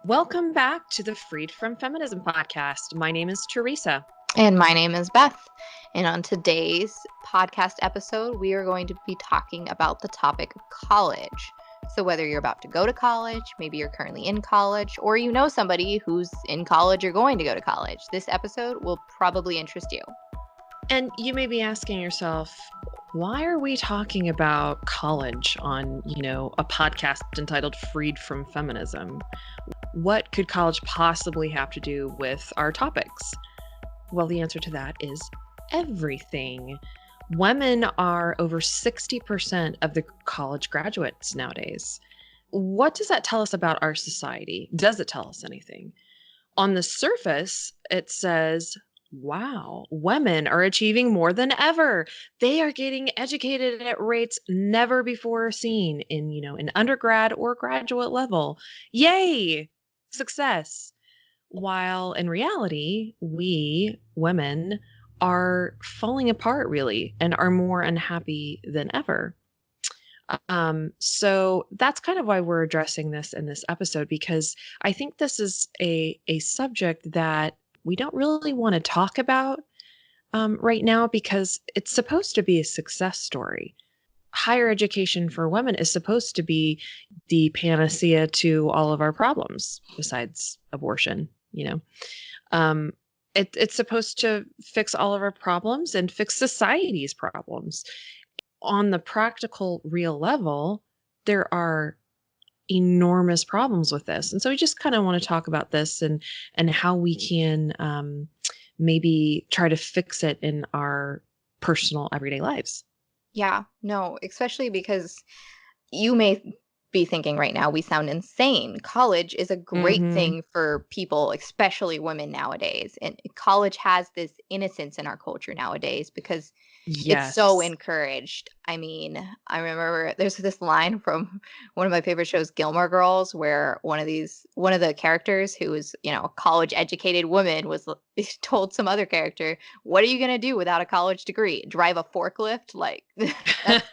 Welcome back to the Freed from Feminism podcast. My name is Teresa. And my name is Beth. And on today's podcast episode, we are going to be talking about the topic of college. So whether you're about to go to college, maybe you're currently in college, or you know somebody who's in college or going to go to college, this episode will probably interest you. And you may be asking yourself, why are we talking about college on, a podcast entitled Freed from Feminism? What could college possibly have to do with our topics? Well, the answer to that is everything. Women are over 60% of the college graduates nowadays. What does that tell us about our society? Does it tell us anything? On the surface, it says, wow, women are achieving more than ever. They are getting educated at rates never before seen in undergrad or graduate level. Yay! Success. While in reality, we women are falling apart really and are more unhappy than ever. So that's kind of why we're addressing this in this episode, because I think this is a subject that we don't really want to talk about right now, because it's supposed to be a success story. Higher education for women is supposed to be the panacea to all of our problems besides abortion, It's supposed to fix all of our problems and fix society's problems. On the practical, real level, there are enormous problems with this. And so we just kind of want to talk about this and how we can maybe try to fix it in our personal everyday lives. Yeah, no, especially because you may be thinking right now, we sound insane. College is a great thing for people, especially women nowadays. And college has this innocence in our culture nowadays because it's so encouraged. I mean, I remember there's this line from one of my favorite shows, Gilmore Girls, where one of the characters who was, a college educated woman was told some other character, "What are you going to do without a college degree? Drive a forklift?" Like that's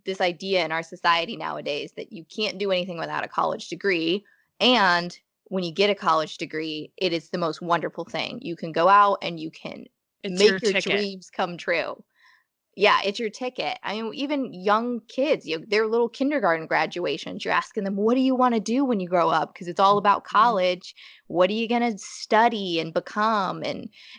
this idea in our society nowadays that you can't do anything without a college degree. And when you get a college degree, it is the most wonderful thing. You can go out and you can make your dreams come true. Yeah, it's your ticket. I mean, even young kids, their little kindergarten graduations, you're asking them, what do you want to do when you grow up? Because it's all about college. What are you going to study and become?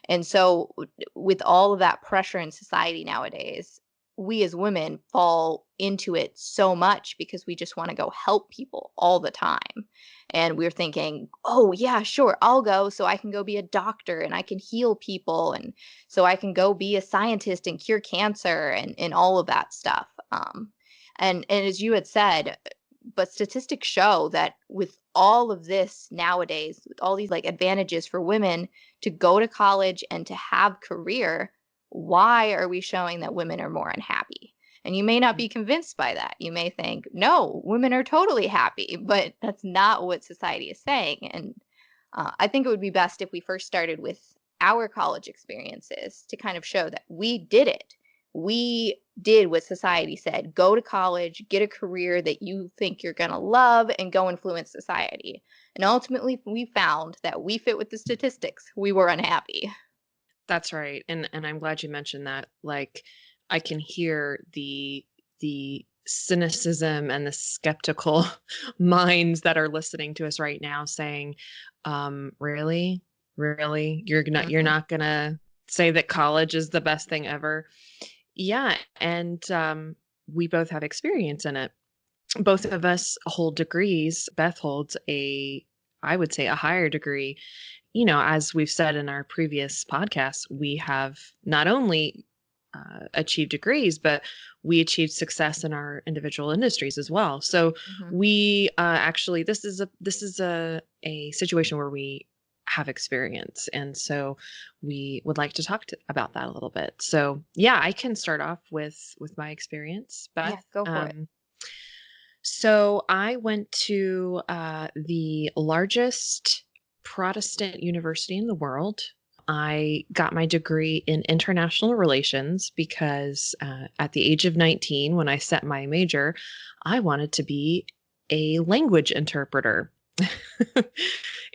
And so with all of that pressure in society nowadays, we as women fall into it so much because we just want to go help people all the time. And we're thinking, oh yeah, sure, I'll go so I can go be a doctor and I can heal people. And so I can go be a scientist and cure cancer and all of that stuff. And as you had said, but statistics show that with all of this nowadays, with all these like advantages for women to go to college and to have career, why are we showing that women are more unhappy? And you may not be convinced by that. You may think, no, women are totally happy, but that's not what society is saying. And I think it would be best if we first started with our college experiences to kind of show that we did it. We did what society said: go to college, get a career that you think you're going to love, and go influence society. And ultimately, we found that we fit with the statistics. We were unhappy. That's right. And I'm glad you mentioned that. Like, I can hear the cynicism and the skeptical minds that are listening to us right now saying, really? You're not gonna say that college is the best thing ever? Yeah. And we both have experience in it. Both of us hold degrees. Beth holds I would say a higher degree. As we've said in our previous podcasts, we have not only achieved degrees, but we achieved success in our individual industries as well. So we actually, this is a situation where we have experience. And so we would like to talk about that a little bit. So yeah, I can start off with my experience, Beth. Yeah, go for it. So I went to the largest Protestant university in the world. I got my degree in international relations because at the age of 19, when I set my major, I wanted to be a language interpreter.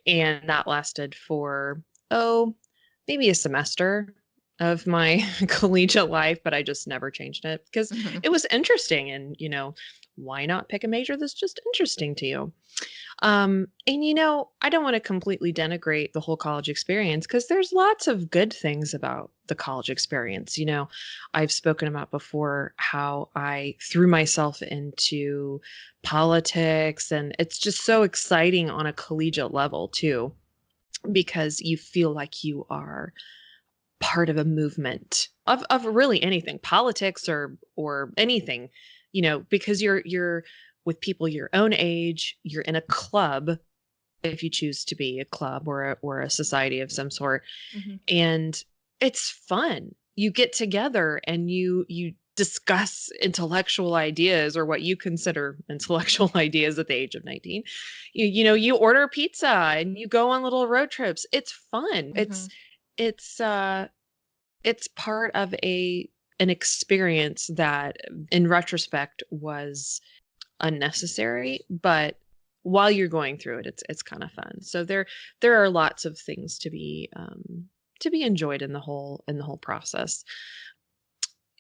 And that lasted for, oh, maybe a semester of my collegiate life, but I just never changed it because Mhm. it was interesting. And, why not pick a major that's just interesting to you? And I don't want to completely denigrate the whole college experience because there's lots of good things about the college experience. I've spoken about before how I threw myself into politics, and it's just so exciting on a collegiate level too, because you feel like you are part of a movement of really anything, politics or anything, because you're with people your own age, you're in a club if you choose to be a club or a society of some sort, Mhm. and it's fun. You get together and you discuss intellectual ideas, or what you consider intellectual ideas at the age of 19. You order pizza and you go on little road trips. It's fun. It's Mhm. it's uh it's part of an experience that in retrospect was unnecessary, but while you're going through it, it's kind of fun. So there are lots of things to be enjoyed in the whole process.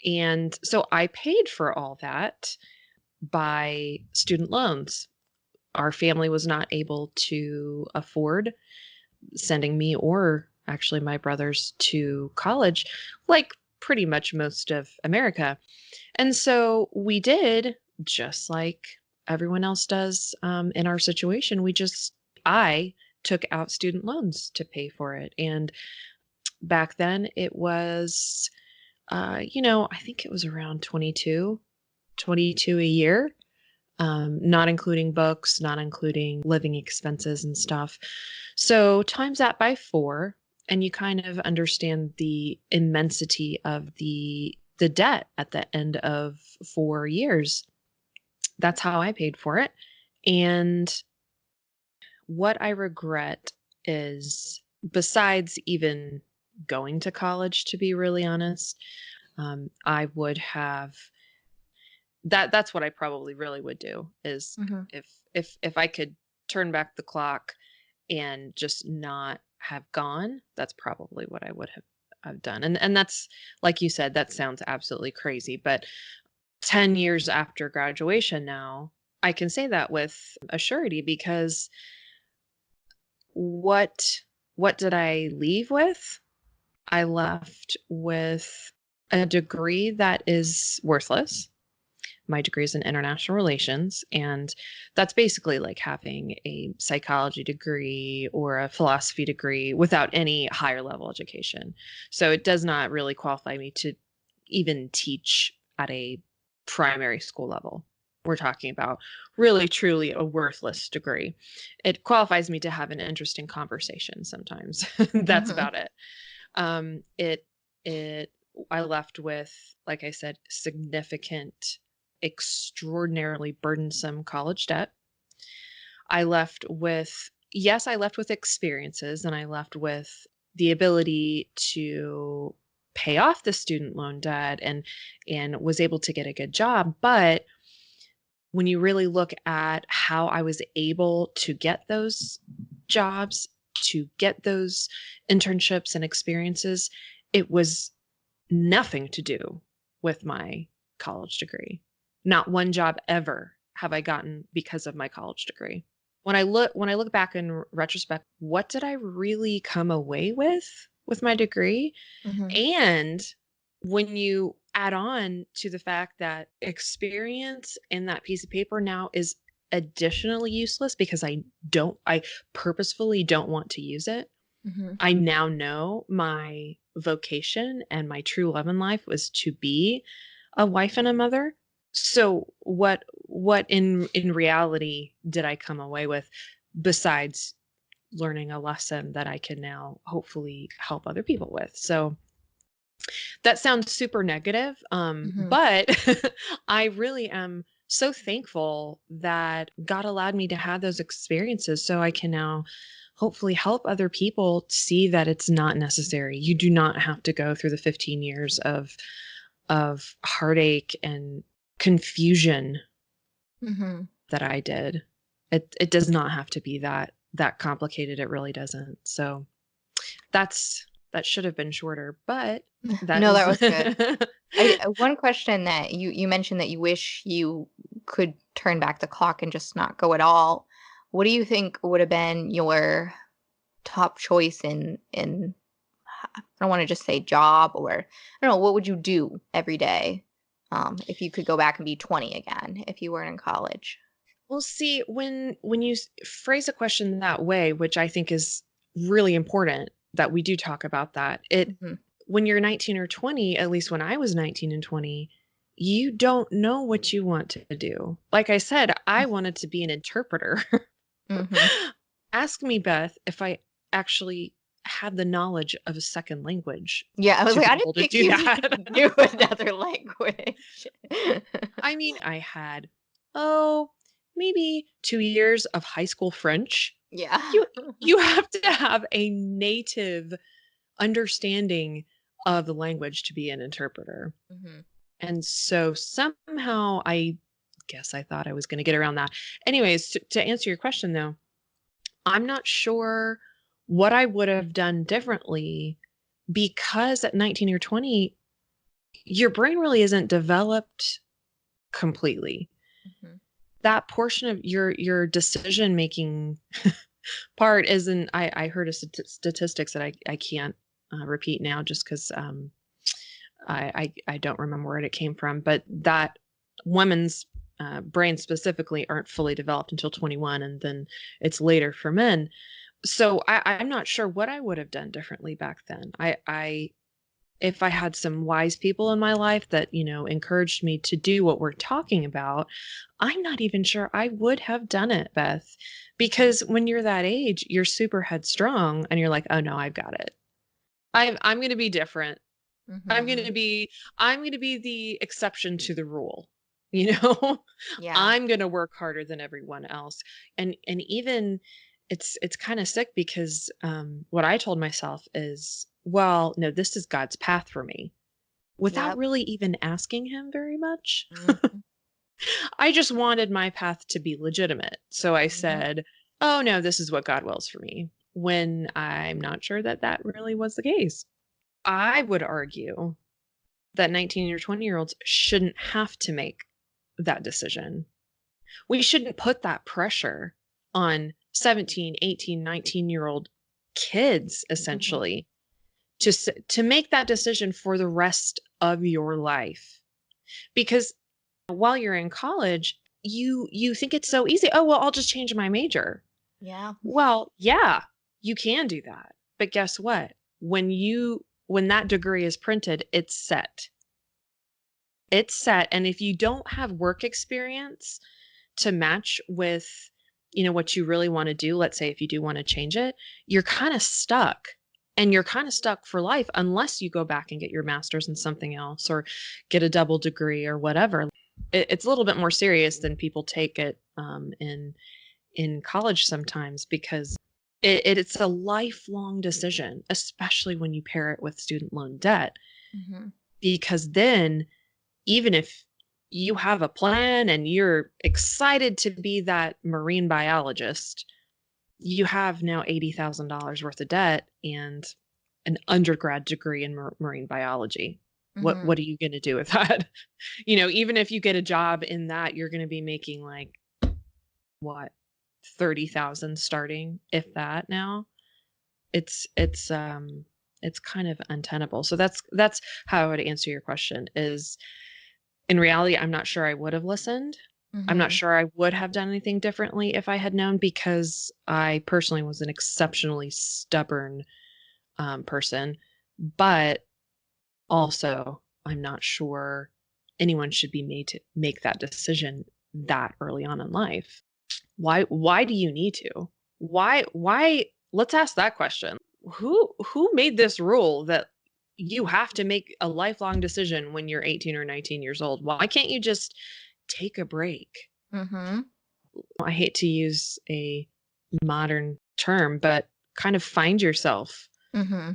And so I paid for all that by student loans. Our family was not able to afford sending me or actually my brothers to college, like pretty much most of America. And so we did just like everyone else does in our situation. I took out student loans to pay for it. And back then it was, I think it was around 22 a year, not including books, not including living expenses and stuff. So times that by 4, and you kind of understand the immensity of the debt at the end of 4 years. That's how I paid for it. And what I regret is, besides even going to college, to be really honest, I would have that's what I probably really would do is Mhm. if I could turn back the clock and just not have gone, that's probably what I would have done. And that's, like you said, that sounds absolutely crazy, but 10 years after graduation now, I can say that with a surety because what what did I leave with? I left with a degree that is worthless. My degree is in international relations, and that's basically like having a psychology degree or a philosophy degree without any higher level education. So it does not really qualify me to even teach at a primary school level. We're talking about really truly a worthless degree. It qualifies me to have an interesting conversation sometimes. That's Mhm. about it. It it I left with, like I said, significant, extraordinarily burdensome college debt. I left with, yes, I left with experiences, and I left with the ability to pay off the student loan debt and was able to get a good job. But when you really look at how I was able to get those jobs, to get those internships and experiences, it was nothing to do with my college degree. Not one job ever have I gotten because of my college degree. When I look back in retrospect, what did I really come away with my degree? Mhm. And when you add on to the fact that experience in that piece of paper now is additionally useless because I purposefully don't want to use it. Mhm. I now know my vocation and my true love in life was to be a wife and a mother. So what in reality did I come away with besides learning a lesson that I can now hopefully help other people with? So that sounds super negative, Mhm. but I really am so thankful that God allowed me to have those experiences so I can now hopefully help other people see that it's not necessary. You do not have to go through the 15 years of heartache and confusion Mhm. that I did. It does not have to be that complicated. It really doesn't. So that should have been shorter, but that No, is that was good. One question that you mentioned that you wish you could turn back the clock and just not go at all. What do you think would have been your top choice in I don't want to just say job, or I don't know, what would you do every day if you could go back and be 20 again if you weren't in college? Well, see, when you phrase a question that way, which I think is really important that we do talk about that, Hmm. when you're 19 or 20, at least when I was 19 and 20, you don't know what you want to do. Like I said, I wanted to be an interpreter. Hmm. Ask me, Beth, if I actually had the knowledge of a second language Yeah, I was to like, be I didn't able to think do you that. knew another language. I mean, I had, oh, maybe 2 years of high school French. Yeah. You you have to have a native understanding of the language to be an interpreter. Hmm. And so somehow I guess I thought I was going to get around that. Anyways, to answer your question though, I'm not sure what I would have done differently because at 19 or 20, your brain really isn't developed completely. Hmm. That portion of your decision making part isn't. I heard a statistics that I can't repeat now just because I don't remember where it came from, but that women's brains specifically aren't fully developed until 21, and then it's later for men. So I'm not sure what I would have done differently back then. I if I had some wise people in my life that, encouraged me to do what we're talking about, I'm not even sure I would have done it, Beth. Because when you're that age, you're super headstrong and you're like, oh no, I've got it. I'm going to be different. I'm going Hmm. to be I'm going to be the exception to the rule. You know, Yeah. I'm going to work harder than everyone else. And even it's kind of sick because what I told myself is, well, no, this is God's path for me without Yep. really even asking him very much. Hmm. I just wanted my path to be legitimate. So I Hmm. said, oh no, this is what God wills for me, when I'm not sure that that really was the case. I would argue that 19 or 20-year-olds shouldn't have to make that decision. We shouldn't put that pressure on 17, 18, 19-year-old kids Hmm. essentially to make that decision for the rest of your life. Because while you're in college, you think it's so easy. Oh, well, I'll just change my major. Yeah. Well, yeah, you can do that. But guess what? When that degree is printed, it's set. It's set, and if you don't have work experience to match with, what you really wanna do, let's say if you do wanna change it, you're kinda stuck, and you're kinda stuck for life unless you go back and get your master's in something else or get a double degree or whatever. It's a little bit more serious than people take it, in college sometimes because it's a lifelong decision, especially when you pair it with student loan debt, Hmm. because then even if you have a plan and you're excited to be that marine biologist, you have now $80,000 worth of debt and an undergrad degree in marine biology. Hmm. What are you going to do with that? Even if you get a job in that, you're going to be making like what, 30,000 starting, if that now. It's kind of untenable. So that's how I would answer your question is, in reality, I'm not sure I would have listened. I'm not Hmm. sure I would have done anything differently if I had known, because I personally was an exceptionally stubborn person. But also, I'm not sure anyone should be made to make that decision that early on in life. Why do you need to? Why let's ask that question. Who made this rule that you have to make a lifelong decision when you're 18 or 19 years old? Why can't you just take a break? Hmm. I hate to use a modern term, but kind of find yourself Hmm.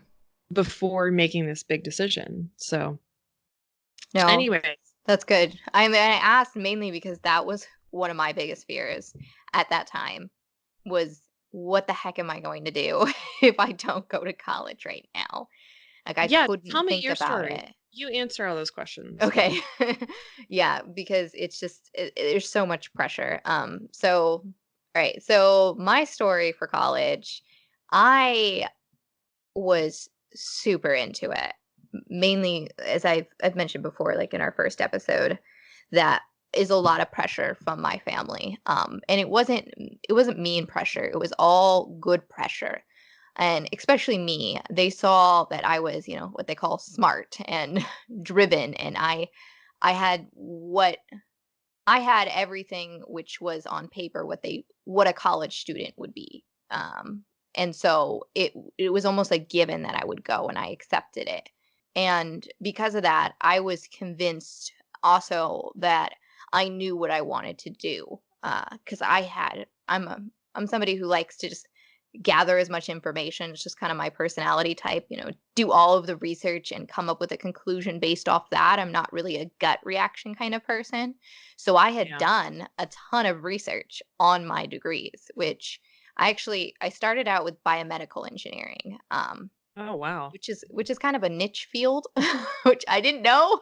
before making this big decision. So, No, anyways, that's good. I mean, I asked mainly because that was one of my biggest fears at that time was, what the heck am I going to do if I don't go to college right now? Like, I Yeah, tell couldn't me think your about story. it. You answer all those questions. Okay. Yeah, because it's just there's so much pressure. So all right. So my story for college, I was super into it. Mainly, as I've mentioned before, like in our first episode, that is a lot of pressure from my family. And it wasn't mean pressure. It was all good pressure. And especially me, they saw that I was, what they call smart and driven, and I had what I had everything which was on paper what a college student would be. And so it was almost a given that I would go, and I accepted it. And because of that, I was convinced also that I knew what I wanted to do. Because I'm somebody who likes to just gather as much information. It's just kind of my personality type, do all of the research and come up with a conclusion based off that. I'm not really a gut reaction kind of person. So I had Yeah. done a ton of research on my degrees, which I started out with biomedical engineering. Oh, wow. Which is kind of a niche field, which I didn't know,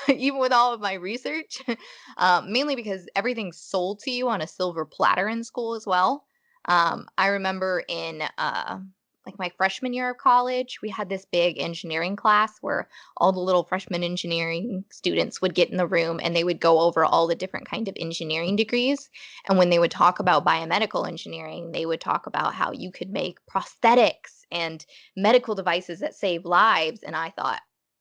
even with all of my research. Mainly because everything's sold to you on a silver platter in school as well. I remember in like my freshman year of college, we had this big engineering class where all the little freshman engineering students would get in the room and they would go over all the different kind of engineering degrees. And when they would talk about biomedical engineering, they would talk about how you could make prosthetics and medical devices that save lives. And I thought,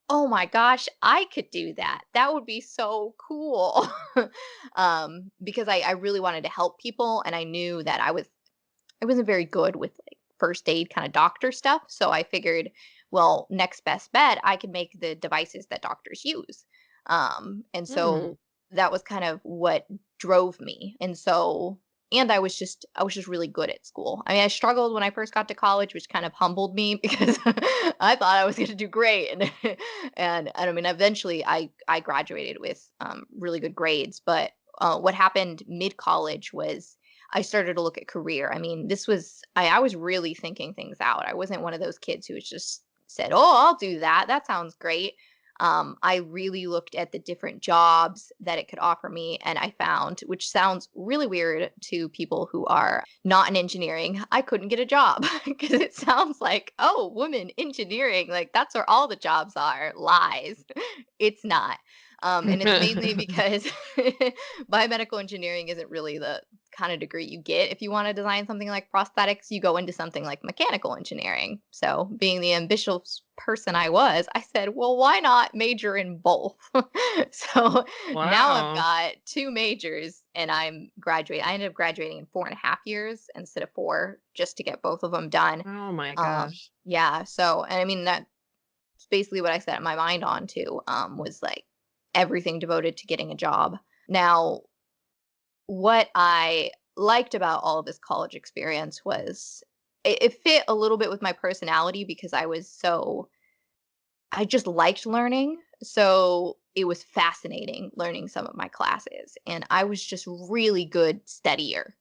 oh my gosh, I could do that. That would be so cool. Because I really wanted to help people, and I knew that I wasn't very good with like first aid kind of doctor stuff. So I figured, well, next best bet, I could make the devices that doctors use. And Mm. so that was kind of what drove me. And I was just really good at school. I mean, I struggled when I first got to college, which kind of humbled me because I thought I was going to do great. And I mean, eventually I graduated with really good grades. But what happened mid college was I started to look at career. I mean, I was really thinking things out. I wasn't one of those kids who was just said, "Oh, I'll do that. That sounds great." I really looked at the different jobs that it could offer me, and I found, which sounds really weird to people who are not in engineering, I couldn't get a job because it sounds like, oh, women engineering, like that's where all the jobs are. Lies. It's not. And it's mainly because biomedical engineering isn't really the kind of degree you get. If you want to design something like prosthetics, you go into something like mechanical engineering. So, being the ambitious person I was, I said, well, why not major in both? So now I've Wow. got two majors and I ended up graduating in 4.5 years instead of four, just to get both of them done. Oh my gosh. Yeah. So, and I mean, that's basically what I set my mind on to, was like everything devoted to getting a job. Now, what I liked about all of this college experience was it fit a little bit with my personality because I just liked learning. So it was fascinating learning some of my classes. And I was just really good studier.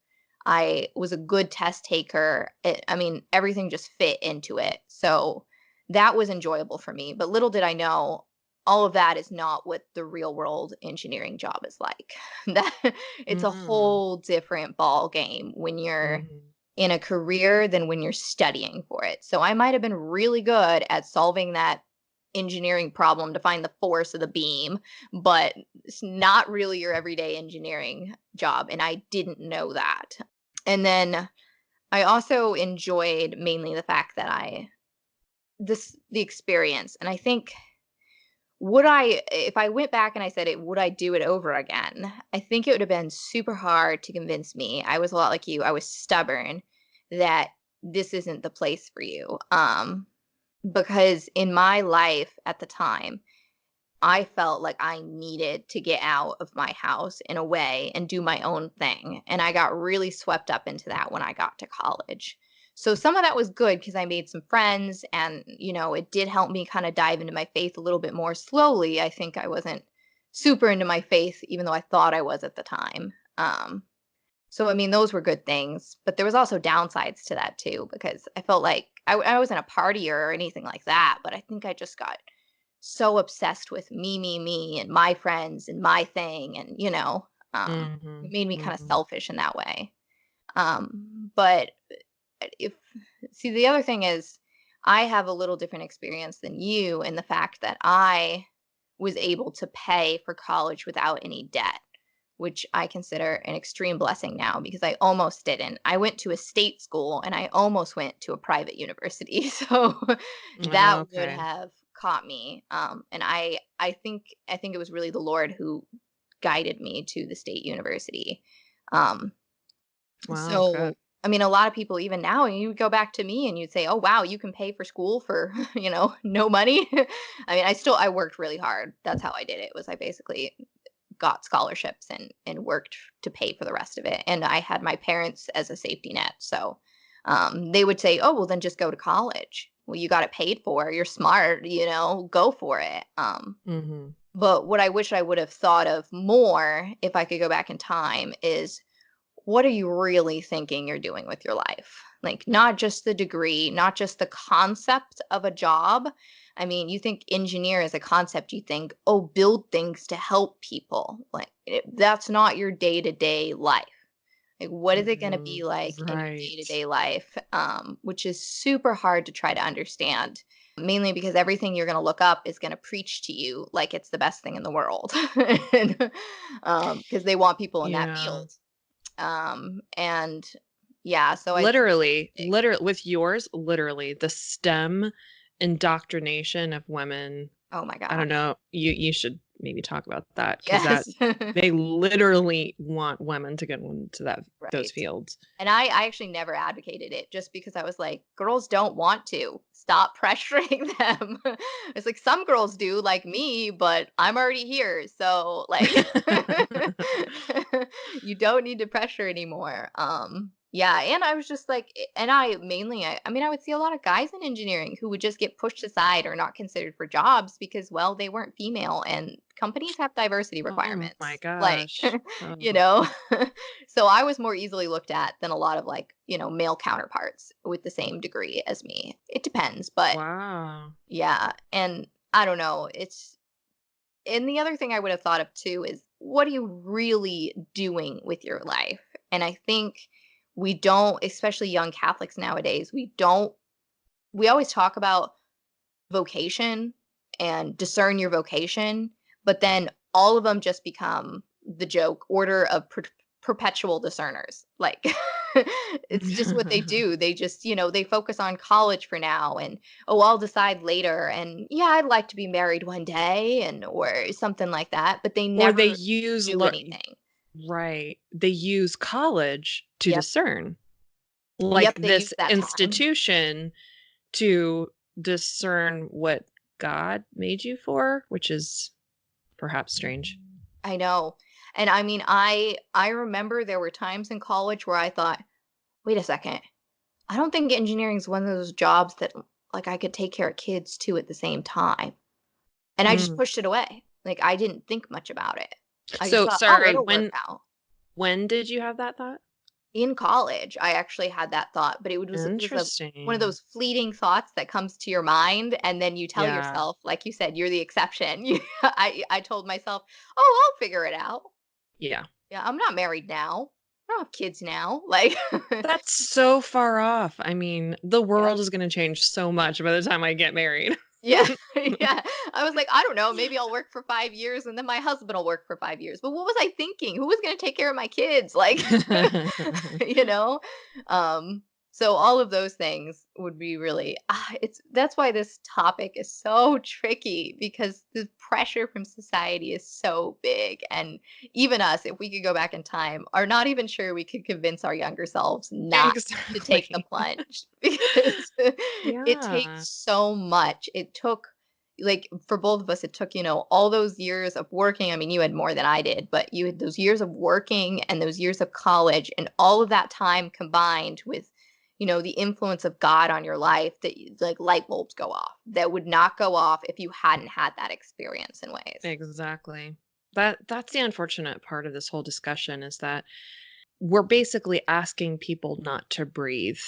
I was a good test taker. I mean, everything just fit into it. So that was enjoyable for me. But little did I know, all of that is not what the real world engineering job is like. That it's a Mm. whole different ball game when you're Mhm. in a career than when you're studying for it. So I might have been really good at solving that engineering problem to find the force of the beam, but it's not really your everyday engineering job. And I didn't know that. And then I also enjoyed mainly the fact that the experience. And I think, if I went back and I said it, would I do it over again? I think it would have been super hard to convince me. I was a lot like you. I was stubborn that this isn't the place for you. Because in my life at the time, I felt like I needed to get out of my house in a way and do my own thing. And I got really swept up into that when I got to college. So some of that was good because I made some friends and, it did help me kind of dive into my faith a little bit more slowly. I think I wasn't super into my faith, even though I thought I was at the time. Um, so I mean, those were good things, but there was also downsides to that too, because I felt like I wasn't a partier or anything like that, but I think I just got so obsessed with me, and my friends and my thing, and it Mhm. made me kind of Mhm. selfish in that way. But if see, the other thing is, I have a little different experience than you in the fact that I was able to pay for college without any debt, which I consider an extreme blessing now because I almost didn't. I went to a state school and I almost went to a private university. So that would Okay. have caught me. And I think it was really the Lord who guided me to the state university. Um, Wow, good. so, I mean, a lot of people even now, you would go back to me and you'd say, "Oh, wow, you can pay for school for, no money." I mean, I worked really hard. That's how I did it. Was I basically got scholarships and worked to pay for the rest of it. And I had my parents as a safety net. So, they would say, "Oh, well, then just go to college. Well, you got it paid for. You're smart, go for it." Mhm. But what I wish I would have thought of more if I could go back in time is, what are you really thinking you're doing with your life? Like, not just the degree, not just the concept of a job. I mean, you think engineer is a concept, you think, oh, build things to help people. Like, that's not your day to day life. Like, what is it going to be Mhm. like in your day to Right. day life? Which is super hard to try to understand, mainly because everything you're going to look up is going to preach to you like it's the best thing in the world. Because they want people in that Yeah. field. And yeah, so I think Literally with yours, literally the STEM indoctrination of women. oh my I don't gosh. know, you should maybe talk about that because that Yes. they literally want women to get into those Right. fields. And I actually never advocated it just because I was like, girls don't want to. Stop pressuring them. It's like some girls do, like me, but I'm already here. So like you don't need to pressure anymore. Yeah, and I was just like and I mainly I mean I would see a lot of guys in engineering who would just get pushed aside or not considered for jobs because well, they weren't female and companies have diversity Oh my requirements. Like, gosh. you Oh, know. So I was more easily looked at than a lot of like, male counterparts with the same degree as me. It depends, but wow. yeah. And I don't know. And the other thing I would have thought of too is, what are you really doing with your life? And I think we don't, especially young Catholics nowadays, we always talk about vocation and discern your vocation, but then all of them just become the joke order of perpetual discerners. Like it's just what they do. They just, they focus on college for now and oh, I'll decide later and yeah, I'd like to be married one day and or something like that, but they Or they never use do anything. right. They use college to Yep. discern. Like Yep, they this use that time. institution to discern what God made you for, which is perhaps strange. I know. And I mean, I remember there were times in college where I thought, "Wait a second. I don't think engineering is one of those jobs that like I could take care of kids too at the same time." And I just Mm. pushed it away. Like I didn't think much about it. I just So thought, "Oh, sorry, it'll work out." when did you have that thought? In college, I actually had that thought, but it was one of Interesting. those fleeting thoughts that comes to your mind and then you tell Yeah. yourself, like you said, you're the exception. I told myself, "Oh, I'll figure it out. Yeah. Yeah, I'm not married now. I don't have kids now." Like That's so far off. I mean, the yeah. world is gonna change so much by the time I get married. Yeah, yeah. I was like, I don't know, maybe I'll work for 5 years and then my husband will work for 5 years. But what was I thinking? Who was gonna take care of my kids? Like, you know? Um, so all of those things would be really it's that's why this topic is so tricky because the pressure from society is so big. And even us, if we could go back in time, are not even sure we could convince our younger selves not to take the Exactly. plunge because it Yeah. takes so much. It took like for both of us, it took, all those years of working. I mean, you had more than I did, but you had those years of working and those years of college and all of that time combined with, the influence of God on your life that like light bulbs go off that would not go off if you hadn't had that experience in ways. Exactly. That's the unfortunate part of this whole discussion is that we're basically asking people not to breathe.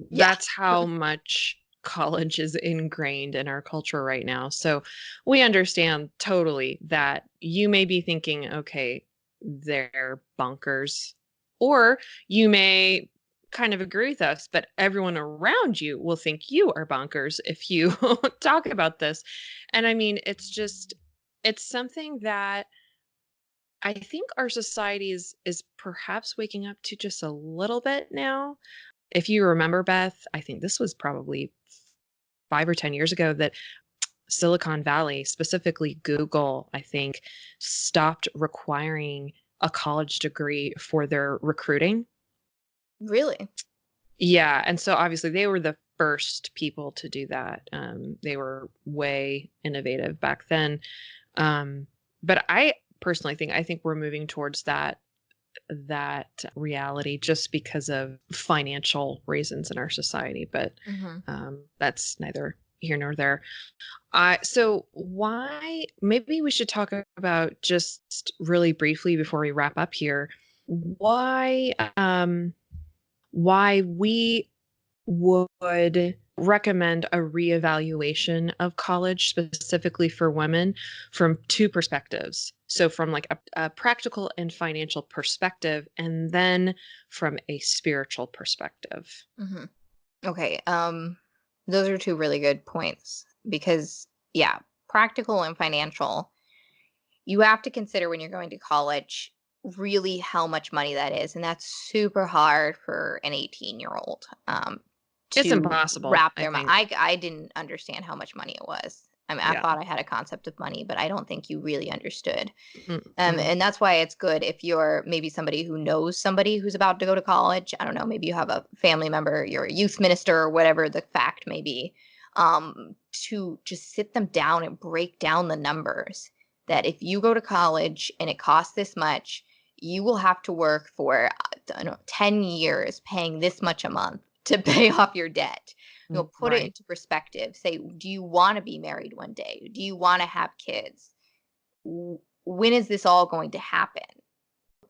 Yeah. That's how much college is ingrained in our culture right now. So we understand totally that you may be thinking, okay, they're bonkers, or you may kind of agree with us, but everyone around you will think you are bonkers if you talk about this. And I mean, it's something that I think our society is perhaps waking up to just a little bit now. If you remember, Beth, I think this was probably 5 or 10 years ago that Silicon Valley, specifically Google, I think, stopped requiring a college degree for their recruiting. Really? Yeah, and so obviously they were the first people to do that. They were way innovative back then. But I personally think we're moving towards that reality just because of financial reasons in our society. But Hmm. that's neither here nor there. So why? Maybe we should talk about just really briefly before we wrap up here. Why? Why we would recommend a reevaluation of college specifically for women from two perspectives. So from like a practical and financial perspective, and then from a spiritual perspective. Hmm. Okay. Those are two really good points because, yeah, practical and financial, you have to consider when you're going to college really how much money that is. And that's super hard for an 18-year-old It's to impossible, wrap I their mind. think. I didn't understand how much money it was. I mean, I Yeah. thought I had a concept of money, but I don't think you really understood. Mm-mm. And that's why it's good if you're maybe somebody who knows somebody who's about to go to college. I don't know, maybe you have a family member, you're a youth minister, or whatever the fact may be, to just sit them down and break down the numbers. That if you go to college and it costs this much, you will have to work for, I don't know, 10 years paying this much a month to pay off your debt. Put it Right. into perspective. Say, do you want to be married one day? Do you want to have kids? When is this all going to happen?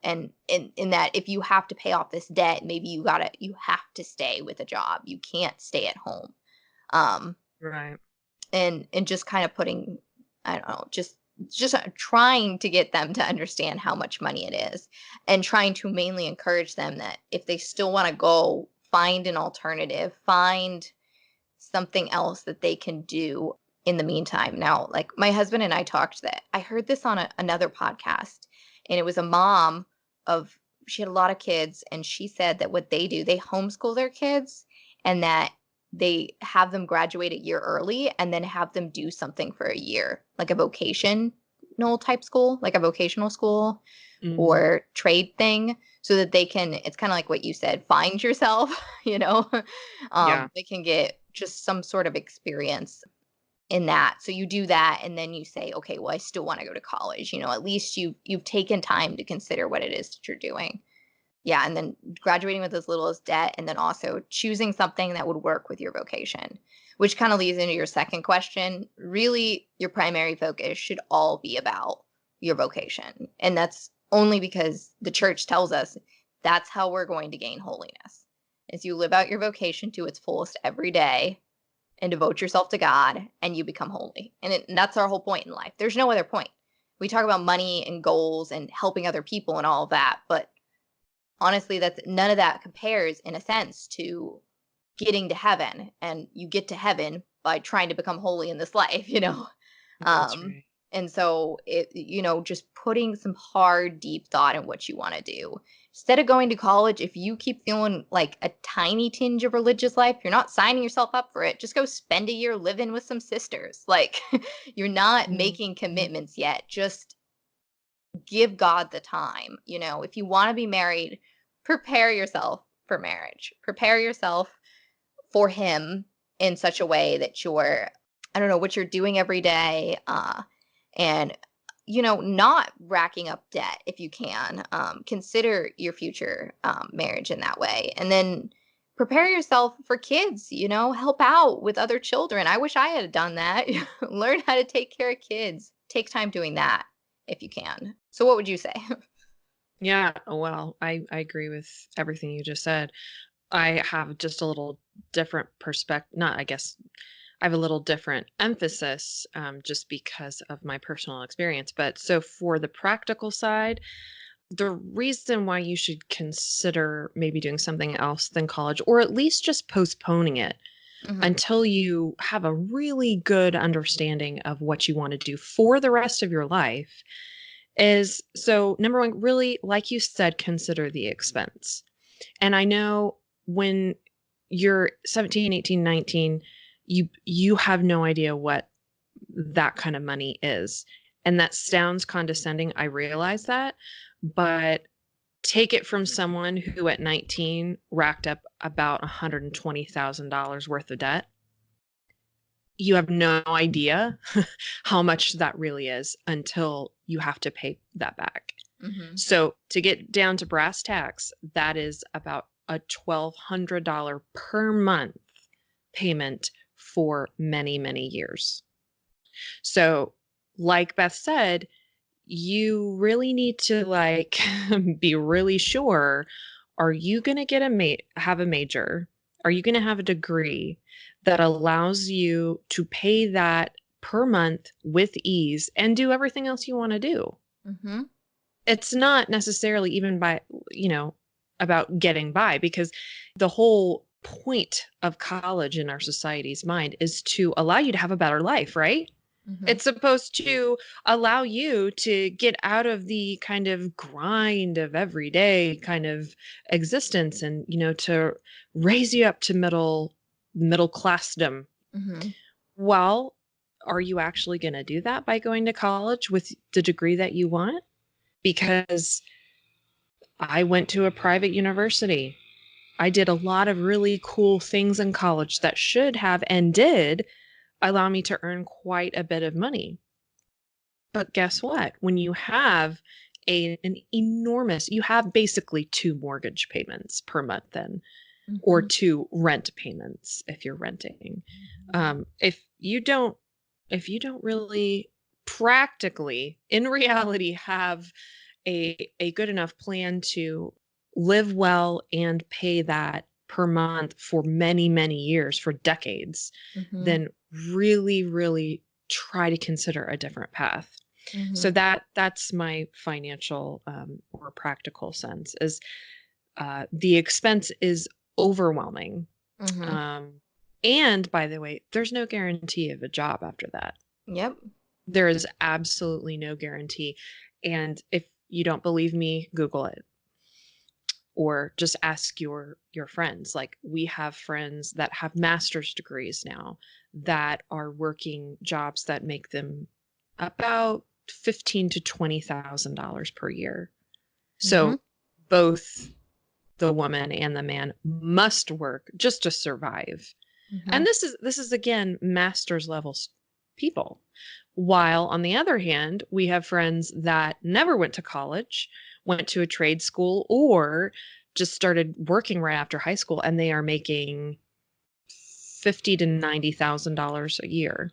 And in that, if you have to pay off this debt, maybe you have to stay with a job. You can't stay at home. Um, Right. and just kind of putting, I don't know, just trying to get them to understand how much money it is, and trying to mainly encourage them that if they still want to go, find an alternative, find something else that they can do in the meantime. Now, like my husband and I talked, that I heard this on another podcast, and it was a mom of, she had a lot of kids, and she said that what they do, they homeschool their kids, and that they have them graduate a year early and then have them do something for a year, like a vocational type school, like a vocational school Mm. or trade thing, so that they can, it's kind of like what you said, find yourself, you know. Yeah. They can get just some sort of experience in that. So you do that, and then you say, okay, well, I still want to go to college. At least you've taken time to consider what it is that you're doing. Yeah, and then graduating with as little as debt, and then also choosing something that would work with your vocation, which kind of leads into your second question. Really, your primary focus should all be about your vocation. And that's only because the church tells us that's how we're going to gain holiness. Is you live out your vocation to its fullest every day and devote yourself to God, and you become holy. And that's our whole point in life. There's no other point. We talk about money and goals and helping other people and all of that, but honestly, that's none of that compares in a sense to getting to heaven. And you get to heaven by trying to become holy in this life. That's um right. and so just putting some hard deep thought in what you want to do instead of going to college. If you keep feeling like a tiny tinge of religious life, you're not signing yourself up for it. Just go spend a year living with some sisters, like. You're not Mm. making Mm. commitments yet. Just give God the time. If you want to be married, prepare yourself for marriage. Prepare yourself for him in such a way that you're, I don't know, what you're doing every day, and not racking up debt if you can. Consider your future marriage in that way, and then prepare yourself for kids. Help out with other children. I wish I had done that. Learn how to take care of kids. Take time doing that, if you can. So what would you say? Yeah, well, I agree with everything you just said. I have just a little different perspective. Not, I guess, I have a little different emphasis just because of my personal experience. But so for the practical side, the reason why you should consider maybe doing something else than college, or at least just postponing it Mhm. until you have a really good understanding of what you want to do for the rest of your life, is so number one, really, like you said, consider the expense. And I know when you're 17, 18, 19, you have no idea what that kind of money is. And that sounds condescending. I realize that, but take it from someone who at 19 racked up about $120,000 worth of debt. You have no idea how much that really is until you have to pay that back. Mhm. So to get down to brass tacks, that is about a $1,200 per month payment for many, many years. So, like Beth said, you really need to like be really sure, are you going to get have a major? Are you going to have a degree that allows you to pay that per month with ease and do everything else you want to do? Mhm. It's not necessarily even by, you know, about getting by, because the whole point of college in our society's mind is to allow you to have a better life, right? Mhm. It's supposed to allow you to get out of the kind of grind of everyday kind of existence and, you know, to raise you up to middle classdom. Mhm. Well, are you actually going to do that by going to college with the degree that you want? Because I went to a private university. I did a lot of really cool things in college that should have and did allow me to earn quite a bit of money. But guess what? When you have an enormous, you have basically two mortgage payments per month then, or Mhm. two rent payments if you're renting. If you don't really practically in reality have a good enough plan to live well and pay that per month for many, many years, for decades, Mhm. then really, really try to consider a different path. So Mhm. that's my financial or practical sense is the expense is overwhelming. Mhm. Um, and by the way, there's no guarantee of a job after that. Yep. There is absolutely no guarantee. And if you don't believe me, Google it or just ask your friends. Like we have friends that have master's degrees now that are working jobs that make them about 15 to $20,000 per year. Mhm. So both the woman and the man must work just to survive. And Mhm. this is again master's levels people. While on the other hand, we have friends that never went to college, went to a trade school, or just started working right after high school, and they are making 50 to $90,000 a year.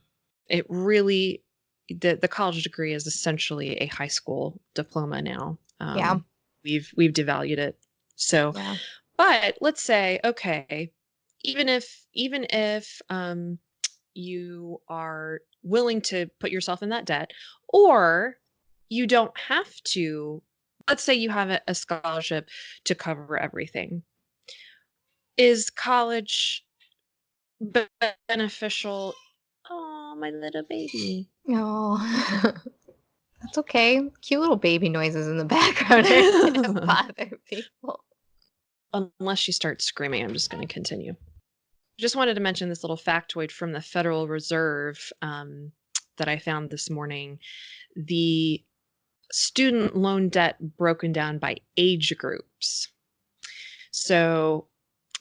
It really the college degree is essentially a high school diploma now. Yeah. We've devalued it. So, Yeah. but let's say, okay, even if you are willing to put yourself in that debt, or you don't have to, let's say you have a scholarship to cover everything. Is college beneficial? Oh, my little baby. Oh. That's okay. Cute little baby noises in the background are gonna bother people. Unless she starts screaming, I'm just going to continue. Just wanted to mention this little factoid from the Federal Reserve that I found this morning. The student loan debt broken down by age groups. So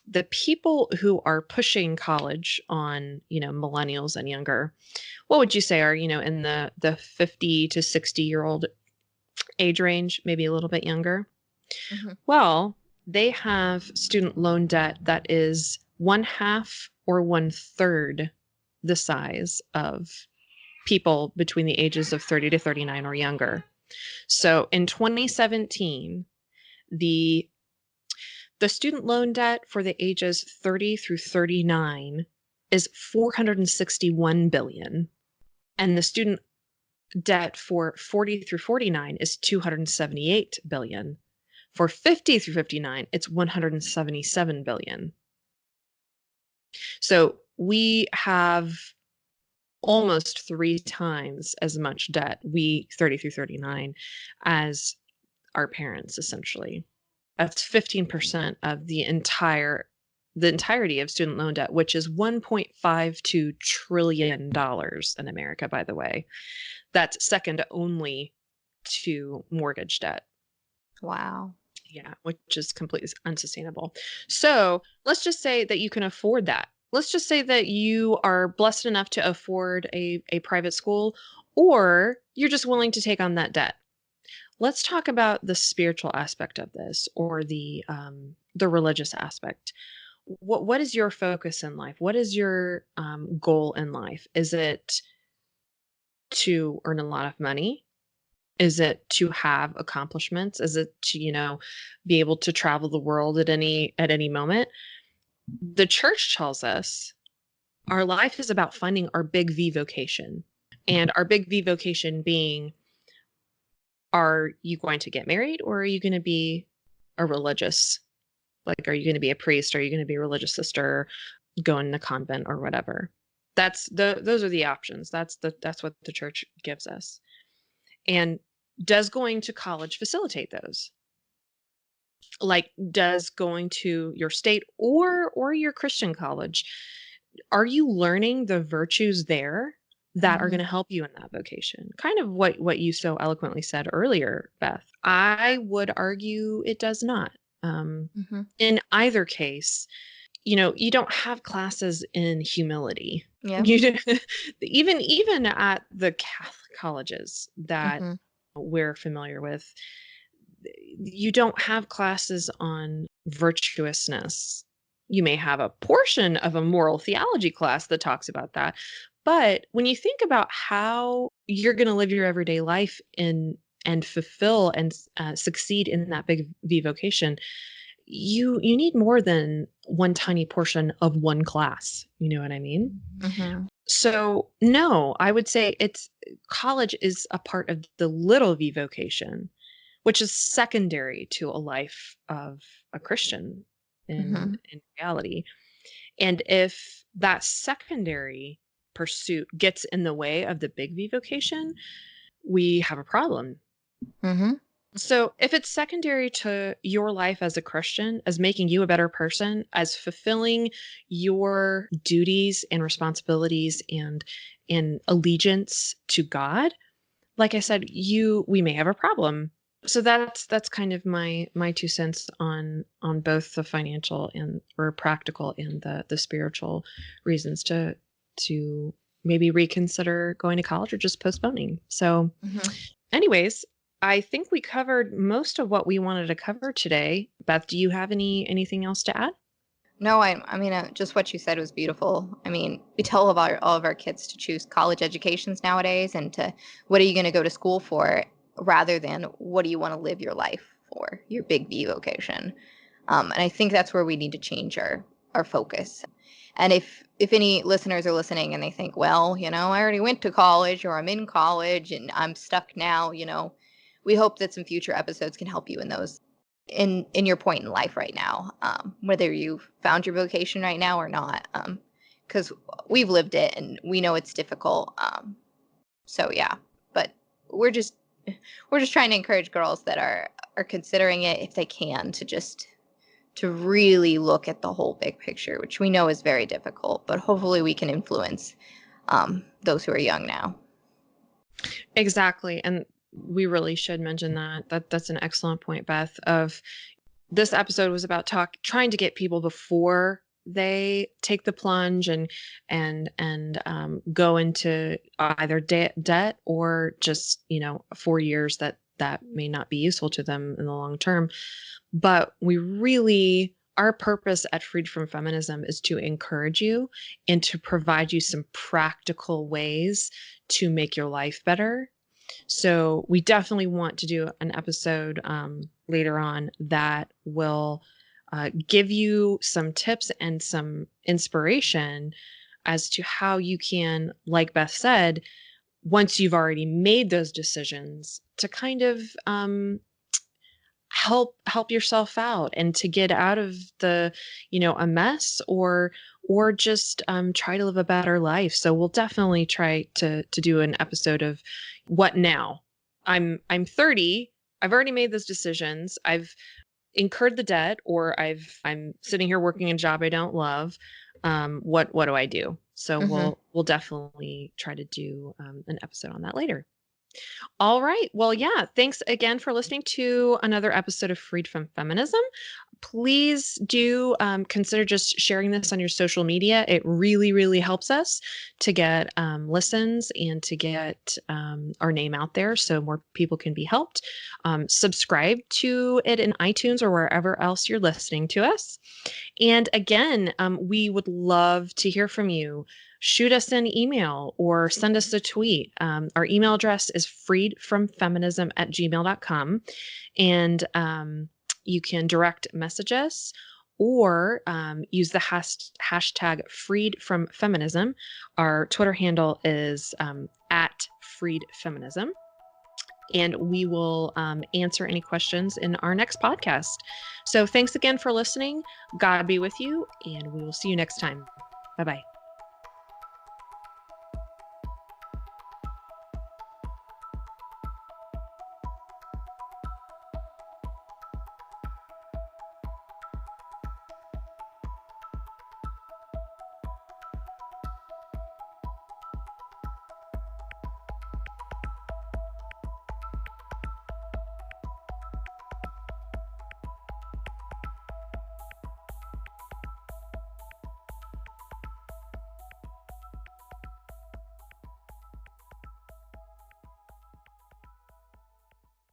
the people who are pushing college on, you know, millennials and younger, what would you say are, you know, in the 50 to 60-year-old age range, maybe a little bit younger? Mhm. Well, they have student loan debt that is one half or one third the size of people between the ages of 30 to 39 or younger. So in 2017, the student loan debt for the ages 30 through 39 is 461 billion, and the student debt for 40 through 49 is 278 billion. For 50 through 59, it's 177 billion. So we have almost 3 times as much debt, we 30 through 39, as our parents, essentially. That's 15% of the entirety of student loan debt, which is $1.52 trillion in America, by the way. That's second only to mortgage debt. Wow. Yeah, which is completely unsustainable. So let's just say that you can afford that. Let's just say that you are blessed enough to afford a private school, or you're just willing to take on that debt. Let's talk about the spiritual aspect of this, or the religious aspect. What is your focus in life? What is your goal in life? Is it to earn a lot of money? Is it to have accomplishments? Is it to, be able to travel the world at any moment? The church tells us our life is about finding our big V vocation. And our big V vocation being, are you going to get married, or are you going to be a religious? Like, are you going to be a priest? Are you going to be a religious sister, go in the convent or whatever? Those are the options. That's what the church gives us. And does going to college facilitate those? Like, does going to your state or your Christian college, are you learning the virtues there that are going to help you in that vocation? Kind of what you so eloquently said earlier, Beth. I would argue it does not. In either case, you don't have classes in humility. Yeah. Even at the Catholic colleges that we're familiar with, you don't have classes on virtuousness. You may have a portion of a moral theology class that talks about that. But when you think about how you're going to live your everyday life and fulfill and succeed in that big V vocation, you need more than one tiny portion of one class. You know what I mean? So no, I would say college is a part of the little V vocation, which is secondary to a life of a Christian in reality. And if that secondary pursuit gets in the way of the big V vocation, we have a problem. So if it's secondary to your life as a Christian, as making you a better person, as fulfilling your duties and responsibilities and allegiance to God, like I said, we may have a problem. So that's kind of my 2 cents on both the financial or practical and the spiritual reasons to maybe reconsider going to college or just postponing. So anyways, I think we covered most of what we wanted to cover today. Beth, do you have anything else to add? No, I mean, just what you said was beautiful. I mean, we tell all of our kids to choose college educations nowadays, and to what are you going to go to school for, rather than what do you want to live your life for, your big V vocation. And I think that's where we need to change our focus. And if any listeners are listening and they think, well, I already went to college, or I'm in college and I'm stuck now, we hope that some future episodes can help you in those, in your point in life right now, whether you've found your vocation right now or not, because we've lived it and we know it's difficult. So yeah, but we're just trying to encourage girls that are considering it, if they can, to really look at the whole big picture, which we know is very difficult, but hopefully we can influence those who are young now. Exactly. And we really should mention that's an excellent point, Beth. Of this episode was about trying to get people before they take the plunge and go into either debt or just 4 years that may not be useful to them in the long term. But our purpose at Freed from Feminism is to encourage you and to provide you some practical ways to make your life better. So we definitely want to do an episode later on that will give you some tips and some inspiration as to how you can, like Beth said, once you've already made those decisions, to kind of help yourself out and to get out of the, a mess, or just try to live a better life. So we'll definitely try to do an episode of what now. I'm 30. I've already made those decisions. I've incurred the debt, or I'm sitting here working a job I don't love. What do I do? So we'll definitely try to do an episode on that later. All right. Well, yeah. Thanks again for listening to another episode of Freed from Feminism. Please do consider just sharing this on your social media. It really, really helps us to get listens and to get our name out there so more people can be helped. Subscribe to it in iTunes or wherever else you're listening to us. And again, we would love to hear from you. Shoot us an email or send us a tweet. Our email address is freedfromfeminism@gmail.com. And you can direct message us or use the hashtag freedfromfeminism. Our Twitter handle is @freedfeminism. And we will answer any questions in our next podcast. So thanks again for listening. God be with you, and we will see you next time. Bye-bye.